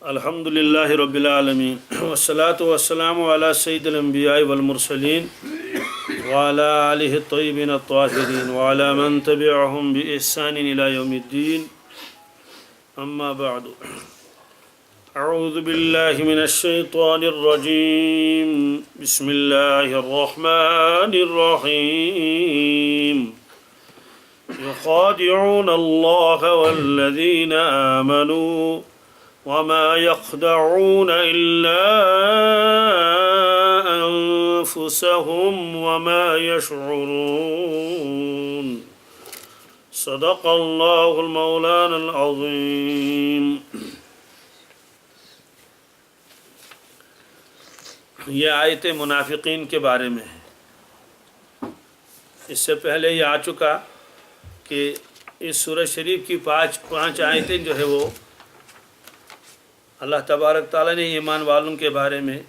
الحمدللہ رب العالمین والصلاة والسلام علی سید الانبیاء والمرسلین وعلی آلہ الطیبین الطاہرین وعلی من تبعهم بإحسان الى یوم الدین اما بعد اعوذ باللہ من الشیطان الرجیم بسم اللہ الرحمن الرحیم يخادعون الله والذين آمنوا وما يخدعون إلا أنفسهم وما يشعرون صدق الله المولانا العظيم. یہ آیت منافقین کے بارے میں ہے. اس سے پہلے یہ آ چکا کہ اس سورہ شریف کی پانچ آیتیں جو ہے وہ اللہ تبارک تعالیٰ نے ایمان والوں کے بارے میں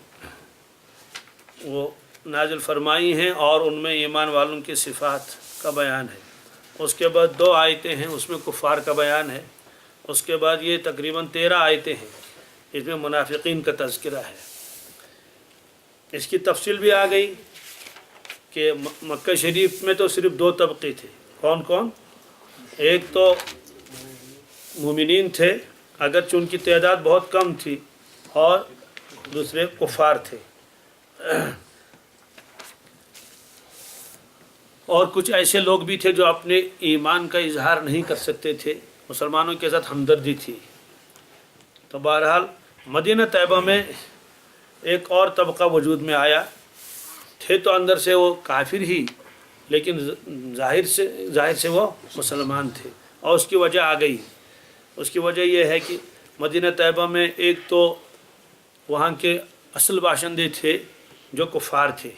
وہ نازل فرمائی ہیں اور ان میں ایمان والوں کی صفات کا بیان ہے. اس کے بعد 2 آیتیں ہیں، اس میں کفار کا بیان ہے. اس کے بعد یہ تقریباً 13 آیتیں ہیں، اس میں منافقین کا تذکرہ ہے. اس کی تفصیل بھی آ گئی کہ مکہ شریف میں تو صرف 2 طبقے تھے. کون کون؟ ایک تو مومنین تھے اگرچہ ان کی تعداد بہت کم تھی، اور دوسرے کفار تھے. اور کچھ ایسے لوگ بھی تھے جو اپنے ایمان کا اظہار نہیں کر سکتے تھے، مسلمانوں کے ساتھ ہمدردی تھی. تو بہرحال مدینہ طیبہ میں ایک اور طبقہ وجود میں آیا. تھے تو اندر سے وہ کافر ہی، لیکن ظاہر سے وہ مسلمان تھے، اور اس کی وجہ آ گئی. اس کی وجہ یہ ہے کہ مدینہ طیبہ میں ایک تو وہاں کے اصل باشندے تھے جو کفار تھے.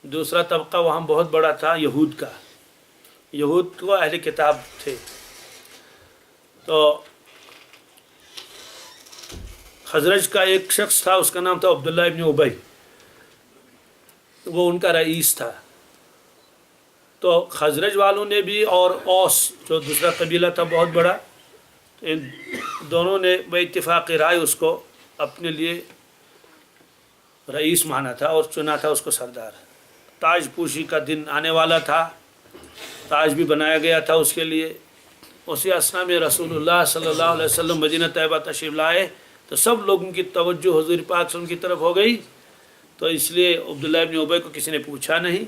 دوسرا طبقہ وہاں بہت بڑا تھا یہود کا. یہود کو اہل کتاب تھے. تو خزرج کا ایک شخص تھا، اس کا نام تھا عبداللہ ابن ابی، وہ ان کا رئیس تھا. تو خزرج والوں نے بھی اور اوس جو دوسرا قبیلہ تھا بہت بڑا، ان دونوں نے بے اتفاق رائے اس کو اپنے لیے رئیس مانا تھا اور چنا تھا اس کو سردار. تاج پوشی کا دن آنے والا تھا، تاج بھی بنایا گیا تھا اس کے لیے. اسی اثنا میں رسول اللہ صلی اللہ علیہ وسلم مدینہ طیبہ تشریف لائے تو سب لوگوں کی توجہ حضور پاک صلی اللہ علیہ وسلم کی طرف ہو گئی. تو اس لیے عبداللہ ابن ابی کو کسی نے پوچھا نہیں،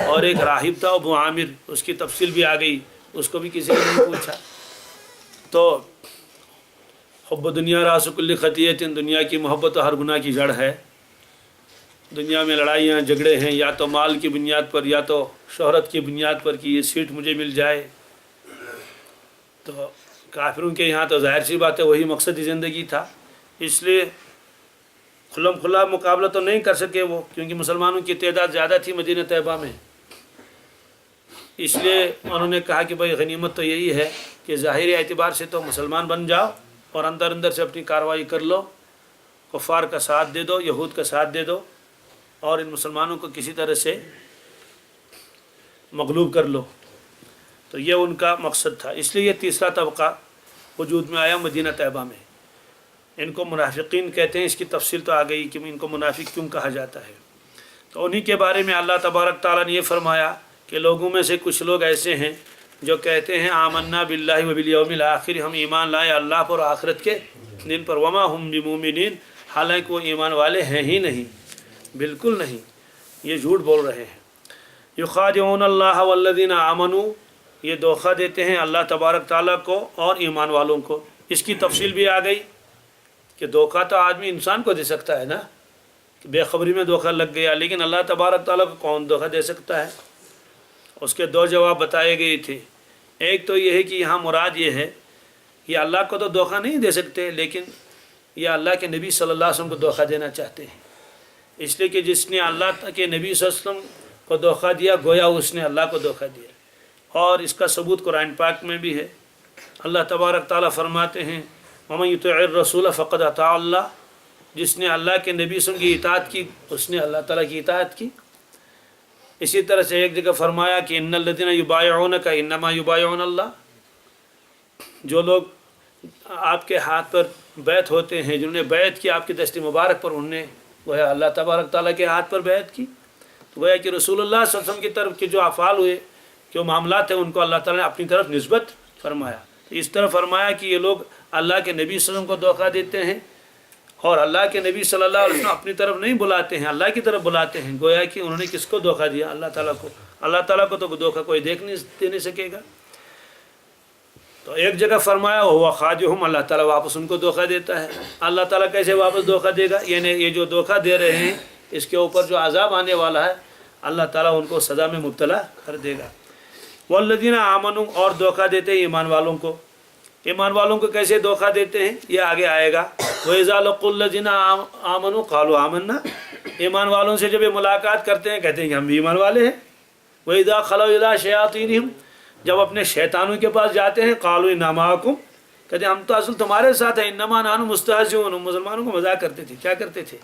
اور ایک راہب تھا ابو عامر، اس کی تفصیل بھی آ گئی، اس کو بھی کسی نے نہیں پوچھا. تو حب دنیا راس کل خطیۃ، دنیا کی محبت ہر گناہ کی جڑ ہے. دنیا میں لڑائیاں جھگڑے ہیں، یا تو مال کی بنیاد پر یا تو شہرت کی بنیاد پر کہ یہ سیٹ مجھے مل جائے. تو کافروں کے یہاں تو ظاہر سی بات ہے وہی مقصدی زندگی تھا. اس لیے کھلم کھلا مقابلہ تو نہیں کر سکے وہ، کیونکہ مسلمانوں کی تعداد زیادہ تھی مدینہ طیبہ میں. اس لیے انہوں نے کہا کہ بھائی غنیمت تو یہی ہے کہ ظاہری اعتبار سے تو مسلمان بن جاؤ اور اندر سے اپنی کارروائی کر لو، کفار کا ساتھ دے دو، یہود کا ساتھ دے دو، اور ان مسلمانوں کو کسی طرح سے مغلوب کر لو. تو یہ ان کا مقصد تھا. اس لیے یہ تیسرا طبقہ وجود میں آیا مدینہ طیبہ میں. ان کو منافقین کہتے ہیں. اس کی تفصیل تو آ گئی کہ ان کو منافق کیوں کہا جاتا ہے. تو انہی کے بارے میں اللہ تبارک تعالیٰ نے یہ فرمایا کہ لوگوں میں سے کچھ لوگ ایسے ہیں جو کہتے ہیں آمنا باللہ وبالیوم الآخر، ہم ایمان لائے اللہ پر آخرت کے دن پر، وما ہم بمومنین، حالانکہ وہ ایمان والے ہیں ہی نہیں، بالکل نہیں، یہ جھوٹ بول رہے ہیں. یخادعون اللہ والذین آمنوا، یہ دھوکہ دیتے ہیں اللہ تبارک تعالیٰ کو اور ایمان والوں کو. اس کی تفصیل بھی آ گئی کہ دھوکہ تو آدمی انسان کو دے سکتا ہے نا، بے خبری میں دھوکہ لگ گیا، لیکن اللہ تبارک تعالیٰ کو کون دھوکہ دے سکتا ہے؟ اس کے 2 جواب بتائے گئے تھے. ایک تو یہ ہے کہ یہاں مراد یہ ہے یہ اللہ کو تو دھوکہ نہیں دے سکتے، لیکن یہ اللہ کے نبی صلی اللہ علیہ وسلم کو دھوکہ دینا چاہتے ہیں. اس لیے کہ جس نے اللہ کے نبی صلی اللہ علیہ وسلم کو دھوکہ دیا گویا اس نے اللہ کو دھوکہ دیا. اور اس کا ثبوت قرآن پاک میں بھی ہے. اللہ تبارک تعالیٰ فرماتے ہیں وَمَن يُطِعِ الرَّسُولَ فَقَدْ أَطَاعَ اللَّهَ، جس نے اللہ کے نبی صلی اللہ علیہ وسلم کی اطاعت کی اس نے اللہ تعالیٰ کی اطاعت کی. اسی طرح سے ایک جگہ فرمایا کہ ان الذین یبایعونک انما یبایعون اللہ، جو لوگ آپ کے ہاتھ پر بیعت ہوتے ہیں، جنہوں نے بیعت کی آپ کی دست مبارک پر، انہوں نے گویا اللہ تبارک تعالیٰ کے ہاتھ پر بیعت کی، تو گویا کہ رسول اللہ صلی اللہ علیہ وسلم کی طرف کے جو افعال ہوئے، جو معاملات ہیں، ان کو اللہ تعالیٰ نے اپنی طرف نسبت فرمایا۔ تو اس طرح فرمایا کہ یہ لوگ اللہ کے نبی صلی اللہ علیہ وسلم کو دھوکہ دیتے ہیں، اور اللہ کے نبی صلی اللہ علیہ وسلم اپنی طرف نہیں بلاتے ہیں، اللہ کی طرف بلاتے ہیں۔ گویا کہ انہوں نے کس کو دھوکہ دیا؟ اللہ تعالیٰ کو۔ اللہ تعالیٰ کو تو دھوکہ کوئی دے نہیں سکے گا۔ تو ایک جگہ فرمایا وہ خادعہم، اللہ تعالیٰ واپس ان کو دھوکہ دیتا ہے۔ اللہ تعالیٰ کیسے واپس دھوکہ دے گا؟ یعنی یہ جو دھوکہ دے رہے ہیں اس کے اوپر جو عذاب آنے والا ہے، اللہ تعالیٰ ان کو سزا میں مبتلا کر دے گا۔ والذین آمنوا، اور دھوکہ دیتے ہیں ایمان والوں کو۔ ایمان والوں کو کیسے دھوکہ دیتے ہیں یہ آگے آئے گا۔ وَإِذَا لَقُوا الَّذِينَ آمَنُوا قَالُوا آمَنَّا، ایمان والوں سے جب یہ ملاقات کرتے ہیں کہتے ہیں کہ ہم بھی ایمان والے ہیں۔ وَإِذَا خَلَوْا إِلَىٰ شَيَاطِينِهِمْ، جب اپنے شیطانوں کے پاس جاتے ہیں قَالُوا إِنَّا مَعَكُمْ، کہتے ہیں ہم تو اصل تمہارے ساتھ ہیں۔ إِنَّمَا نَحْنُ مُسْتَهْزِئُونَ، مسلمانوں کو مذاق کرتے تھے، کیا کرتے تھے؟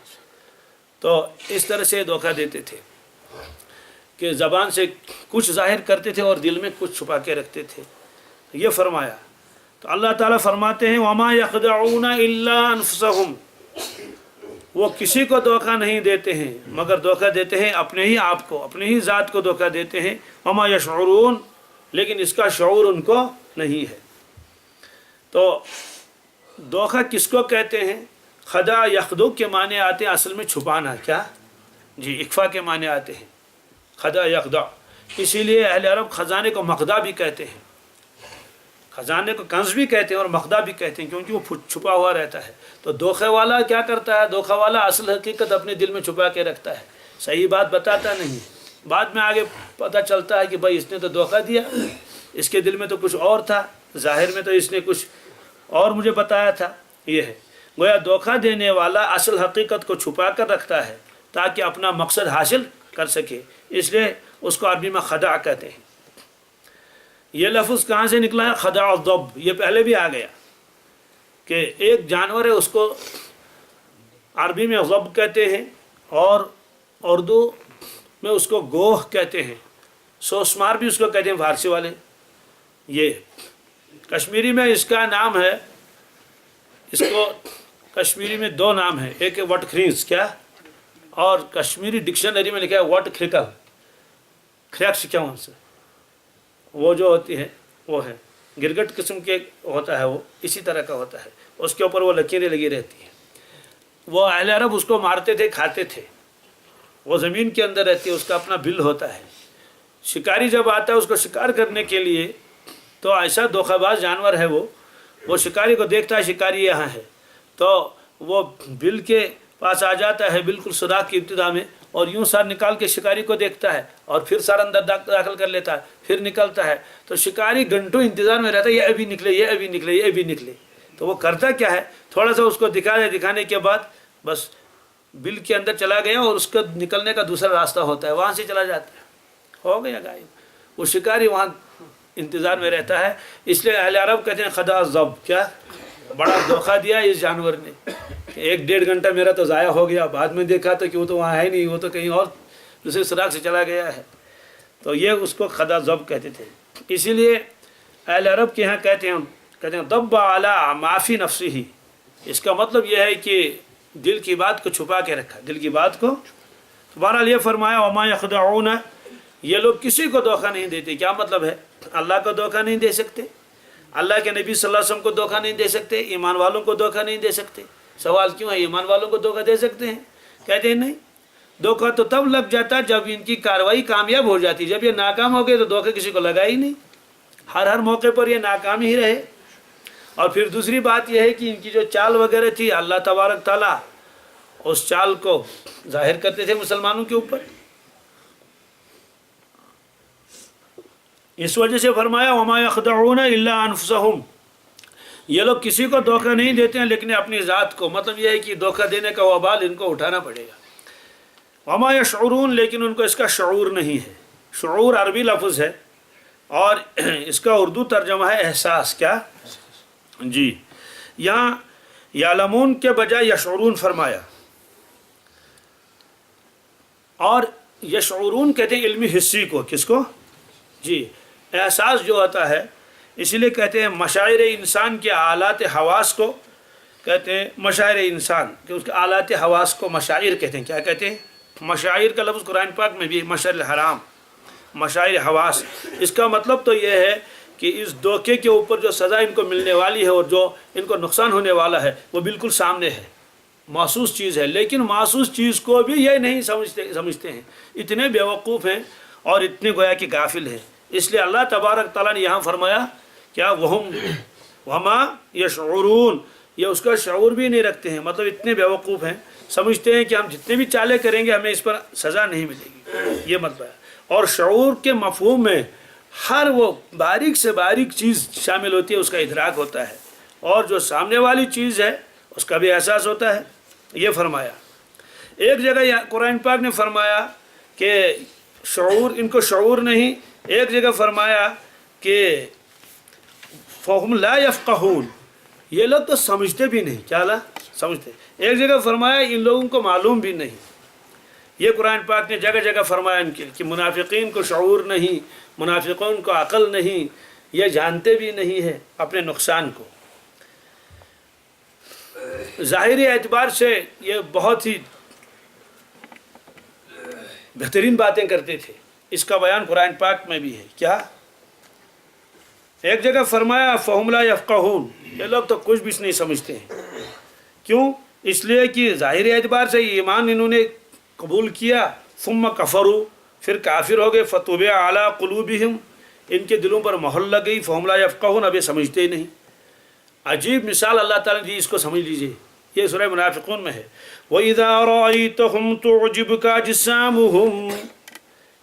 تو اس طرح سے دھوکہ دیتے تھے کہ زبان سے کچھ ظاہر کرتے تھے اور دل میں کچھ چھپا کے رکھتے تھے۔ یہ فرمایا تو اللہ تعالیٰ فرماتے ہیں وَمَا يَخْدَعُونَ إِلَّا أَنفُسَهُمْ، وہ کسی کو دھوکہ نہیں دیتے ہیں مگر دھوکہ دیتے ہیں اپنے ہی آپ کو، اپنے ہی ذات کو دھوکہ دیتے ہیں۔ وَمَا يَشْعُرُونَ، لیکن اس کا شعور ان کو نہیں ہے۔ تو دھوکہ کس کو کہتے ہیں؟ خدا یخدو کے معنی آتے ہیں اصل میں چھپانا، کیا جی اخفا کے معنی آتے ہیں، خدا یخدا۔ اسی لیے اہل عرب خزانے کو مخدا بھی کہتے ہیں، خزانے کو کنز بھی کہتے ہیں اور مخدا بھی کہتے ہیں، کیونکہ وہ چھپا ہوا رہتا ہے۔ تو دھوکے والا کیا کرتا ہے؟ دھوکہ والا اصل حقیقت اپنے دل میں چھپا کے رکھتا ہے، صحیح بات بتاتا نہیں، بعد میں آگے پتہ چلتا ہے کہ بھائی اس نے تو دھوکہ دیا، اس کے دل میں تو کچھ اور تھا، ظاہر میں تو اس نے کچھ اور مجھے بتایا تھا۔ یہ ہے گویا دھوکہ دینے والا اصل حقیقت کو چھپا کر رکھتا ہے تاکہ اپنا مقصد حاصل کر سکے، اس لیے اس کو عربی میں خدع کہتے ہیں۔ یہ لفظ کہاں سے نکلا ہے؟ خدع الضب، یہ پہلے بھی آ گیا کہ ایک جانور ہے اس کو عربی میں ضب کہتے ہیں اور اردو میں اس کو گوہ کہتے ہیں، سوسمار بھی اس کو کہتے ہیں فارسی والے۔ یہ کشمیری میں اس کا نام ہے، اس کو کشمیری میں دو نام ہیں، ایک ہے وٹ خریز کیا، اور کشمیری ڈکشنری میں لکھا ہے وٹ کھرکل، کھریکس کیا وہاں سے وہ جو ہوتی ہے وہ ہے گرگٹ قسم کے ہوتا ہے، وہ اسی طرح کا ہوتا ہے، اس کے اوپر وہ لکیریں لگی رہتی ہیں۔ وہ اہل عرب اس کو مارتے تھے، کھاتے تھے، وہ زمین کے اندر رہتی ہے، اس کا اپنا بل ہوتا ہے۔ شکاری جب آتا ہے اس کو شکار کرنے کے لیے تو ایسا دھوکہ باز جانور ہے وہ شکاری کو دیکھتا ہے شکاری یہاں ہے تو وہ بل کے پاس آ جاتا ہے بالکل سوراخ کی ابتدا میں، اور یوں سر نکال کے شکاری کو دیکھتا ہے اور پھر سر اندر داخل کر لیتا ہے، پھر نکلتا ہے۔ تو شکاری گھنٹوں انتظار میں رہتا ہے، یہ ابھی نکلے، یہ ابھی نکلے، یہ ابھی نکلے۔ تو وہ کرتا کیا ہے، تھوڑا سا اس کو دکھانے کے بعد بس بل کے اندر چلا گیا اور اس کا نکلنے کا دوسرا راستہ ہوتا ہے، وہاں سے چلا جاتا ہے، ہو گیا غائب۔ وہ شکاری وہاں انتظار میں رہتا ہے، اس لیے اہل عرب کہتے ہیں خدا الضب، کیا بڑا دھوکہ دیا اس جانور نے، ایک ڈیڑھ گھنٹہ میرا تو ضائع ہو گیا، بعد میں دیکھا تو کہ وہ تو وہاں ہے نہیں، وہ تو کہیں اور دوسرے سراغ سے چلا گیا ہے۔ تو یہ اس کو خدا ضب کہتے تھے۔ اسی لیے اہل عرب کے یہاں کہتے ہیں ضب علی ما فی نفسہ، اس کا مطلب یہ ہے کہ دل کی بات کو چھپا کے رکھا، دل کی بات کو۔ بہرحال یہ فرمایا وما یخدعون، یہ لوگ کسی کو دھوکہ نہیں دیتے۔ کیا مطلب ہے؟ اللہ کو دھوکہ نہیں دے سکتے، اللہ کے نبی صلی اللہ علیہ وسلم کو دھوکہ نہیں دے سکتے، ایمان والوں کو دھوکہ نہیں دے سکتے۔ سوال کیوں ہے؟ ایمان والوں کو دھوکہ دے سکتے ہیں؟ کہتے ہیں نہیں، دھوکہ تو تب لگ جاتا جب ان کی کارروائی کامیاب ہو جاتی، جب یہ ناکام ہو گئے تو دھوکہ کسی کو لگا ہی نہیں، ہر موقع پر یہ ناکام ہی رہے۔ اور پھر دوسری بات یہ ہے کہ ان کی جو چال وغیرہ تھی، اللہ تبارک تعالیٰ اس چال کو ظاہر کرتے تھے مسلمانوں کے اوپر۔ اس وجہ سے فرمایا وما یخدعون الا انفسهم، یہ لوگ کسی کو دھوکہ نہیں دیتے ہیں لیکن اپنی ذات کو، مطلب یہ ہے کہ دھوکہ دینے کا وبال ان کو اٹھانا پڑے گا۔ وما یشعرون، لیکن ان کو اس کا شعور نہیں ہے۔ شعور عربی لفظ ہے اور اس کا اردو ترجمہ ہے احساس، کیا جی، یہاں یعلمون کے بجائے یشعرون فرمایا، اور یشعرون کہتے ہیں علمی حصی کو، کس کو جی، احساس جو ہوتا ہے، اسی لیے کہتے ہیں مشاعر انسان کے آلات حواس کو کہتے ہیں مشاعر انسان کہ اس کے آلات حواس کو مشاعر کہتے ہیں. کیا کہتے ہیں؟ مشاعر کا لفظ قرآن پاک میں بھی مشعر الحرام، مشاعر حواس. اس کا مطلب تو یہ ہے کہ اس دھوکے کے اوپر جو سزا ان کو ملنے والی ہے اور جو ان کو نقصان ہونے والا ہے وہ بالکل سامنے ہے، محسوس چیز ہے. لیکن محسوس چیز کو بھی یہ نہیں سمجھتے ہیں، اتنے بیوقوف ہیں اور اتنے گویا کہ غافل ہیں. اس لیے اللہ تبارک تعالیٰ نے یہاں فرمایا کیا وما یشعرون، یہ اس کا شعور بھی نہیں رکھتے ہیں، مطلب اتنے بیوقوف ہیں، سمجھتے ہیں کہ ہم جتنے بھی چالیں کریں گے ہمیں اس پر سزا نہیں ملے گی. یہ مطلب ہے. اور شعور کے مفہوم میں ہر وہ باریک سے باریک چیز شامل ہوتی ہے، اس کا ادراک ہوتا ہے، اور جو سامنے والی چیز ہے اس کا بھی احساس ہوتا ہے. یہ فرمایا. ایک جگہ قرآن پاک نے فرمایا کہ شعور، ان کو شعور نہیں. ایک جگہ فرمایا کہ فہم لا یفقہون، یہ لوگ تو سمجھتے بھی نہیں. کیا سمجھتے. ایک جگہ فرمایا ان لوگوں کو معلوم بھی نہیں. یہ قرآن پاک نے جگہ جگہ فرمایا ان کے کہ منافقین کو شعور نہیں، منافقین کو عقل نہیں، یہ جانتے بھی نہیں ہیں اپنے نقصان کو. ظاہری اعتبار سے یہ بہت ہی بہترین باتیں کرتے تھے. اس کا بیان قرآن پاک میں بھی ہے. کیا ایک جگہ فرمایا فہم لا یفقہون، یہ لوگ تو کچھ بھی نہیں سمجھتے ہیں. کیوں؟ اس لیے کہ ظاہری اعتبار سے ایمان انہوں نے قبول کیا، ثم کفروا، پھر کافر ہو گئے، فطبع علی قلوبہم، ان کے دلوں پر مہر لگ گئی. فہم لا یفقہون، اب یہ سمجھتے ہی نہیں. عجیب مثال اللہ تعالیٰ نے دی، اس کو سمجھ لیجئے. یہ سورہ منافقون میں ہے. وَإِذَا رَأَيْتَهُمْ تُعْجِبُكَ أَجْسَامُهُمْ،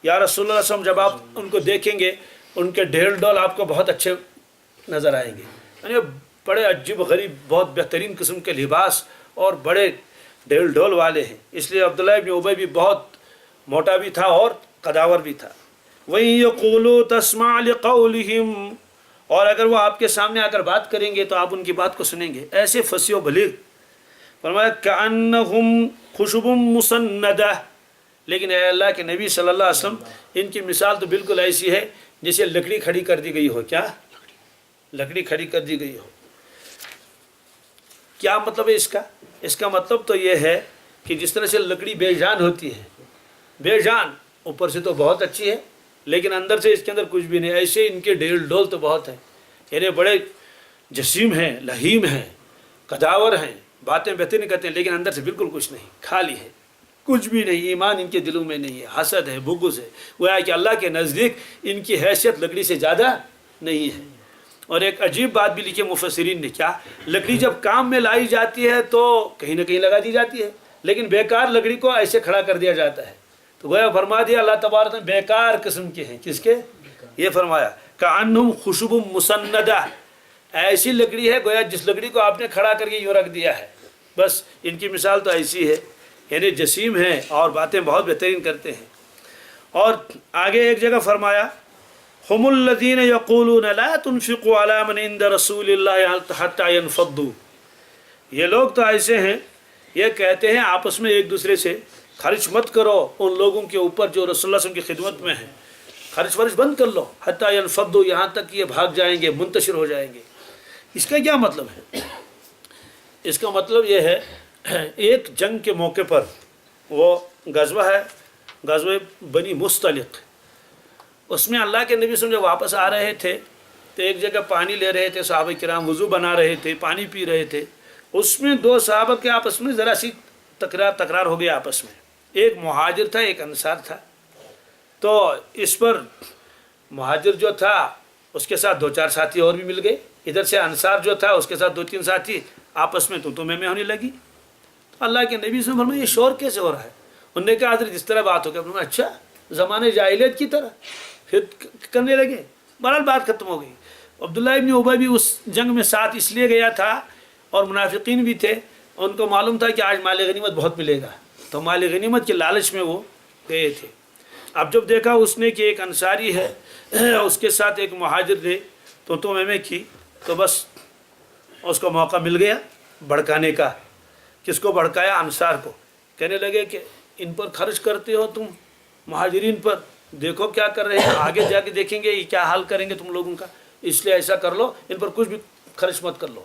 یا رسول اللہ صلی اللہ علیہ وسلم جب آپ ان کو دیکھیں گے ان کے ڈھیل ڈول آپ کو بہت اچھے نظر آئیں گے. یعنی بڑے عجیب غریب بہت بہترین قسم کے لباس اور بڑے ڈھیل ڈول والے ہیں. اس لیے عبداللہ ابن ابی بھی بہت موٹا بھی تھا اور قداور بھی تھا. وَإِن يَقُولُوا تَسْمَعْ لِقَوْلِهِمْ، اور اگر وہ آپ کے سامنے آ کر بات کریں گے تو آپ ان کی بات کو سنیں گے. ایسے فصیح و بلیغ. فرمایا كَأَنَّهُمْ خُشُبٌ مُّسَنَّدَةٌ، لیکن اے اللہ کے نبی صلی اللہ علیہ وسلم ان کی مثال تو بالکل ایسی ہے جیسے لکڑی کھڑی کر دی گئی ہو. کیا لکڑی کھڑی کر دی گئی ہو. کیا مطلب ہے اس کا؟ اس کا مطلب تو یہ ہے کہ جس طرح سے لکڑی بے جان ہوتی ہے، بے جان، اوپر سے تو بہت اچھی ہے لیکن اندر سے اس کے اندر کچھ بھی نہیں، ایسے ان کے ڈھیل ڈول تو بہت ہیں. یعنی بڑے جسیم ہیں، لہیم ہیں، قداور ہیں، باتیں بہترین کرتے ہیں لیکن اندر سے بالکل کچھ نہیں، خالی ہے، کچھ بھی نہیں. ایمان ان کے دلوں میں نہیں ہے، حسد ہے، بغض ہے. وہ ہے کہ اللہ کے نزدیک ان کی حیثیت لکڑی سے زیادہ نہیں ہے. اور ایک عجیب بات بھی لکھی مفسرین نے. کیا؟ لکڑی جب کام میں لائی جاتی ہے تو کہیں نہ کہیں لگا دی جاتی ہے، لیکن بیکار لکڑی کو ایسے کھڑا کر دیا جاتا ہے. تو گویا فرما دیا اللہ تبارک نے بیکار قسم کے ہیں. کس کے؟ یہ فرمایا کأنہم خشب مسندہ، ایسی لکڑی ہے گویا جس لکڑی کو آپ نے کھڑا کر کے یوں رکھ دیا ہے. بس ان کی مثال تو ایسی ہے، یعنی جسیم ہیں اور باتیں بہت بہترین کرتے ہیں. اور آگے ایک جگہ فرمایا ہم الذین یقولون لا تنفقوا علی من عند رسول اللہ حتی ینفضوا، یہ لوگ تو ایسے ہیں یہ کہتے ہیں آپس میں ایک دوسرے سے خرچ مت کرو ان لوگوں کے اوپر جو رسول اللہ صلی اللہ علیہ وسلم کی خدمت میں ہیں، خرچ ورچ بند کر لو، حتی ینفضوا، یہاں تک کہ یہ بھاگ جائیں گے، منتشر ہو جائیں گے. اس کا کیا مطلب ہے؟ اس کا مطلب یہ ہے ایک جنگ کے موقع پر، وہ غزوہ ہے غزوہ بنی مستلق، اس میں اللہ کے نبی صلی اللہ علیہ وسلم جب واپس آ رہے تھے تو ایک جگہ پانی لے رہے تھے، صحابہ کرام وضو بنا رہے تھے، پانی پی رہے تھے. اس میں دو صحابہ کے آپس میں ذرا سی تکرار ہو گیا آپس میں. ایک مہاجر تھا، ایک انصار تھا. تو اس پر مہاجر جو تھا اس کے ساتھ دو چار ساتھی اور بھی مل گئے، ادھر سے انصار جو تھا اس کے ساتھ دو تین ساتھی، آپس میں تو میں ہونے لگی. تو اللہ کے نبی سے فرمایا یہ شور کیسے ہو رہا ہے؟ انہوں نے کہا حضرت اس طرح بات ہو گئی. اچھا، زمانے جاہلیت کی طرح پھر کرنے لگے. بہرحال بات ختم ہو گئی. عبداللہ ابن ابی بھی اس جنگ میں ساتھ اس لیے گیا تھا اور منافقین بھی تھے، ان کو معلوم تھا کہ آج مال غنیمت بہت ملے گا، تو مال غنیمت کے لالچ میں وہ گئے تھے. اب جب دیکھا اس نے کہ ایک انصاری ہے اس کے ساتھ ایک مہاجر نے تو میں کی، تو بس اس کو موقع مل گیا بھڑکانے کا. کس کو بھڑکایا؟ انصار کو. کہنے لگے کہ ان پر خرچ کرتے ہو تم مہاجرین پر، دیکھو کیا کر رہے ہیں، آگے جا کے دیکھیں گے یہ کیا حال کریں گے تم لوگوں کا، اس لیے ایسا کر لو، ان پر کچھ بھی خرچ مت کر لو.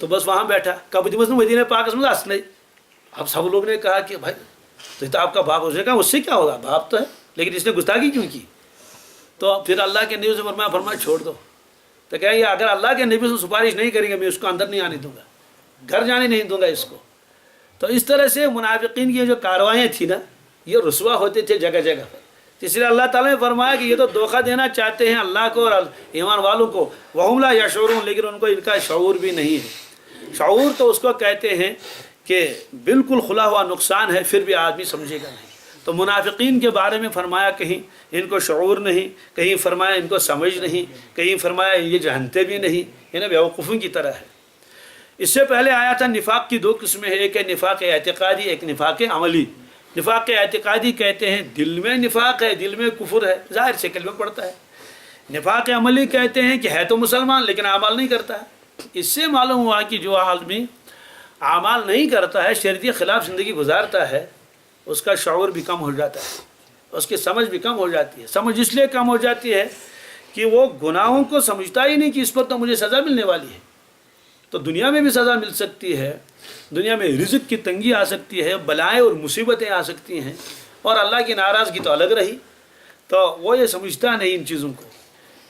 تو بس وہاں بیٹھا کب دمس مدینہ پاک میں ہنس نہیں. اب سب لوگ نے کہا کہ بھائی تو آپ کا باپ. اس نے کہا اس سے کیا ہوگا, باپ تو ہے, لیکن اس نے گستاخی کیوں کی؟ تو پھر اللہ کے نبی سے فرمایا چھوڑ دو. تو کہیں اگر اللہ کے نبی سے سفارش نہیں کریں گے میں اس کو اندر نہیں آنے دوں گا, گھر جانے نہیں دوں گا اس کو. تو اس طرح سے منافقین کی جو کاروائیاں تھیں نا یہ رسوا ہوتے تھے جگہ جگہ پر. اس لیے اللہ تعالیٰ نے فرمایا کہ یہ تو دھوکہ دینا چاہتے ہیں اللہ کو اور ایمان والوں کو. وَهُمْ لَا يَشْعُرُونَ, لیکن ان کو ان کا شعور بھی نہیں ہے. شعور تو اس کو کہتے ہیں کہ بالکل کھلا ہوا نقصان ہے پھر بھی آدمی سمجھے گا نہیں. تو منافقین کے بارے میں فرمایا کہیں ان کو شعور نہیں, کہیں فرمایا ان کو سمجھ نہیں, کہیں فرمایا یہ جانتے بھی نہیں, یہ نا بیوقوفوں کی طرح ہے. اس سے پہلے آیا تھا نفاق کی دو قسمیں ہیں, ایک ہے نفاق اعتقادی, ایک نفاق عملی. نفاق اعتقادی کہتے ہیں دل میں نفاق ہے, دل میں کفر ہے, ظاہر سے کلمہ پڑتا ہے. نفاق عملی کہتے ہیں کہ ہے تو مسلمان لیکن اعمال نہیں کرتا ہے. اس سے معلوم ہوا کہ جو آدمی اعمال نہیں کرتا ہے, شریعت کے خلاف زندگی گزارتا ہے, اس کا شعور بھی کم ہو جاتا ہے, اس کی سمجھ بھی کم ہو جاتی ہے. سمجھ اس لیے کم ہو جاتی ہے کہ وہ گناہوں کو سمجھتا ہی نہیں کہ اس پر تو مجھے سزا ملنے والی ہے. تو دنیا میں بھی سزا مل سکتی ہے, دنیا میں رزق کی تنگی آ سکتی ہے, بلائیں اور مصیبتیں آ سکتی ہیں, اور اللہ کی ناراضگی تو الگ رہی. تو وہ یہ سمجھتا نہیں ان چیزوں کو.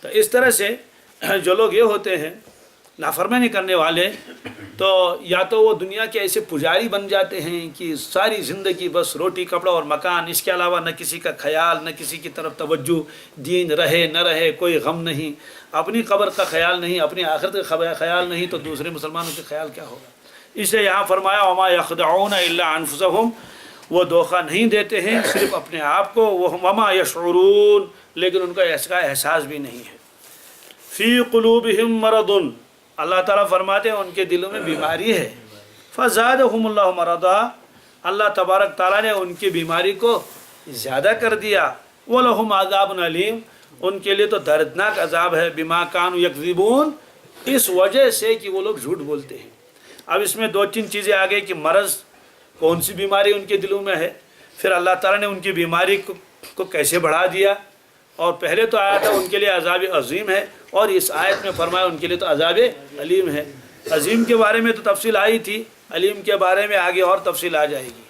تو اس طرح سے جو لوگ یہ ہوتے ہیں نافرمانی کرنے والے, تو یا تو وہ دنیا کے ایسے پجاری بن جاتے ہیں کہ ساری زندگی بس روٹی کپڑا اور مکان, اس کے علاوہ نہ کسی کا خیال, نہ کسی کی طرف توجہ, دین رہے نہ رہے کوئی غم نہیں, اپنی قبر کا خیال نہیں, اپنی آخرت کا خیال نہیں, تو دوسرے مسلمانوں کا خیال کیا ہوگا. اس لیے یہاں فرمایا وما یخدعون الا انفسهم, وہ دھوکہ نہیں دیتے ہیں صرف اپنے آپ کو, وہ وما یشعرون, لیکن ان کا اس کا احساس بھی نہیں ہے. فی قلوبہم مرض, اللہ تعالیٰ فرماتے ہیں ان کے دلوں میں بیماری ہے. فزادہم اللہ مرضا, اللہ تبارک تعالیٰ نے ان کی بیماری کو زیادہ کر دیا. وَلَهُمْ عَذَابٌ عَلِيمٌ, ان کے لیے تو دردناک عذاب ہے. بما كانوا يكذبون, اس وجہ سے کہ وہ لوگ جھوٹ بولتے ہیں. اب اس میں دو تین چیزیں آ گئی کہ مرض, کون سی بیماری ان کے دلوں میں ہے, پھر اللہ تعالیٰ نے ان کی بیماری کو کیسے بڑھا دیا, اور پہلے تو آیا تھا ان کے لیے عذاب عظیم ہے, اور اس آیت میں فرمایا ان کے لیے تو عذاب علیم ہے. عظیم کے بارے میں تو تفصیل آئی تھی, علیم کے بارے میں آگے اور تفصیل آ جائے گی.